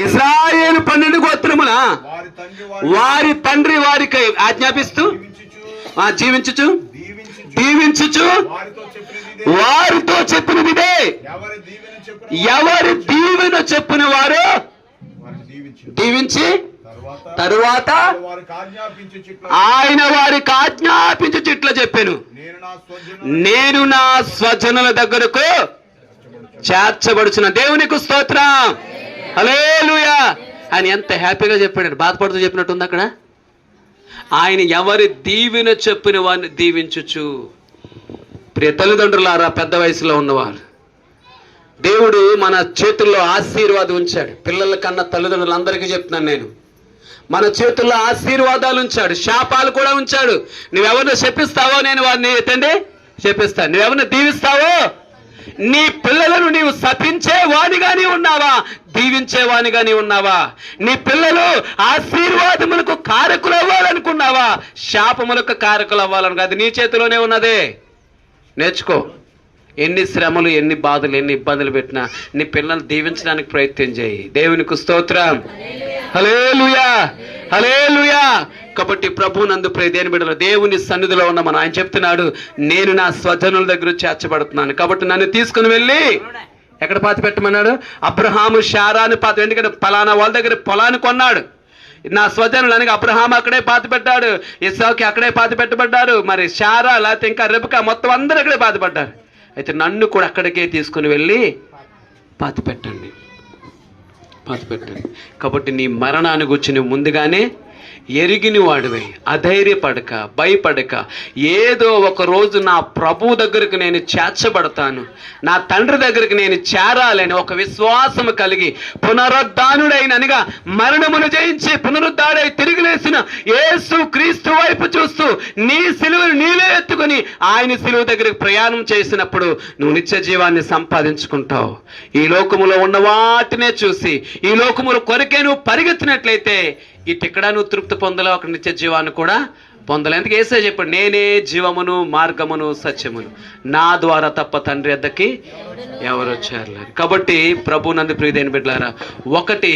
ఇశ్రాయేలు 12 గోత్రముల వారి తండ్రి వారికి ఆజ్ఞాపిస్తూ జీవించుచు దీవించుచు వారితో చెప్పినదిదే. ఎవరి దీవెన చెప్పిన వారు దీవించి తరువాత ఆయన వారికి ఆజ్ఞాపించు చిట్ల చెప్పాను, నేను నా స్వజనుల దగ్గరకు చేర్చబడుచున్న. దేవునికి స్తోత్రం, హల్లెలూయా. ఆయన ఎంత హ్యాపీగా చెప్పాడు, బాధపడుతూ చెప్పినట్టు ఉంది అక్కడ. ఆయన ఎవరి దీవెన చెప్పిన వారిని దీవించుచు. ప్రియ తల్లిదండ్రులారా, పెద్ద వయసులో ఉన్నవారు, దేవుడు మన చేతుల్లో ఆశీర్వాదం ఉంచాడు. పిల్లల కన్నా తల్లిదండ్రులందరికీ చెప్తున్నాను నేను, మన చేతుల్లో ఆశీర్వాదాలు ఉంచాడు, శాపాలు కూడా ఉంచాడు. నువ్వెవరిని శపిస్తావో నేను వారిని తండ్రి శపిస్తాను. నువ్వెవరిని దీవిస్తావో, నీ పిల్లలను నీవు శపించే వానిగాని ఉన్నావా, దీవించే వానిగాని ఉన్నావా? నీ పిల్లలు ఆశీర్వాదములకు కారకులు అవ్వాలనుకున్నావా, శాపములకు కారకులు అవ్వాలను? అది నీ చేతిలోనే ఉన్నదే. నేర్చుకో. ఎన్ని శ్రమలు, ఎన్ని బాధలు, ఎన్ని ఇబ్బందులు పెట్టినా నీ పిల్లల్ని దీవించడానికి ప్రయత్నం చేయి. దేవునికి స్తోత్రం, హల్లెలూయా, హల్లెలూయా. కాబట్టి ప్రభువునందు ప్రియ దేవుని బిడ్డలు, దేవుని సన్నిధిలో ఉన్న మనం ఆయన చెప్తున్నాడు, నేను నా స్వజనుల దగ్గర చేర్చబడుతున్నాను. కాబట్టి నన్ను తీసుకుని వెళ్ళి ఎక్కడ పాతి పెట్టమన్నాడు? అబ్రహాము శారాను పాతి. ఎందుకంటే పలానా వాళ్ళ దగ్గర పొలాన్ని కొన్నాడు. నా స్వజనులు అనగా అబ్రహాము అక్కడే పాతి పెట్టాడు, ఇస్సాకు అక్కడే పాతి పెట్టబడ్డారు, మరి శారా లేకపోతే ఇంకా రెబెకా మొత్తం అందరూ అక్కడే పాతి పడ్డారు. అయితే నన్ను కూడా అక్కడికే తీసుకుని వెళ్ళి పాతి పెట్టండి. కాబట్టి నీ మరణాన్ని గురించి నువ్వు ముందుగానే ఎరిగిన వాడివై అధైర్యపడక, భయపడక, ఏదో ఒక రోజు నా ప్రభు దగ్గరకు నేను చేర్చబడతాను, నా తండ్రి దగ్గరికి నేను చేరాలని ఒక విశ్వాసము కలిగి పునరుద్ధానుడైన అనగా మరణమును జయించి పునరుద్ధాడై తిరిగి లేచిన యేసు క్రీస్తు వైపు చూస్తూ నీ సిలువను నీవే ఎత్తుకొని ఆయన సిలువ దగ్గరికి ప్రయాణం చేసినప్పుడు నువ్వు నిత్య జీవాన్ని సంపాదించుకుంటావు. ఈ లోకములో ఉన్న వాటినే చూసి ఈ లోకముల కొరకే నువ్వు పరిగెత్తినట్లయితే ఇటెక్కడ నువ్వు తృప్తి పొందలేవు, అక్కడ నిత్య జీవాన్ని కూడా పొందలే. ఎందుకు యేసయ్య చెప్పాడు, నేనే జీవమును మార్గమును సత్యమును, నా ద్వారా తప్ప తండ్రి వద్దకి ఎవరు చేరలేరు. కాబట్టి ప్రభువునందు ప్రియమైన బిడ్డలారా, ఒకటి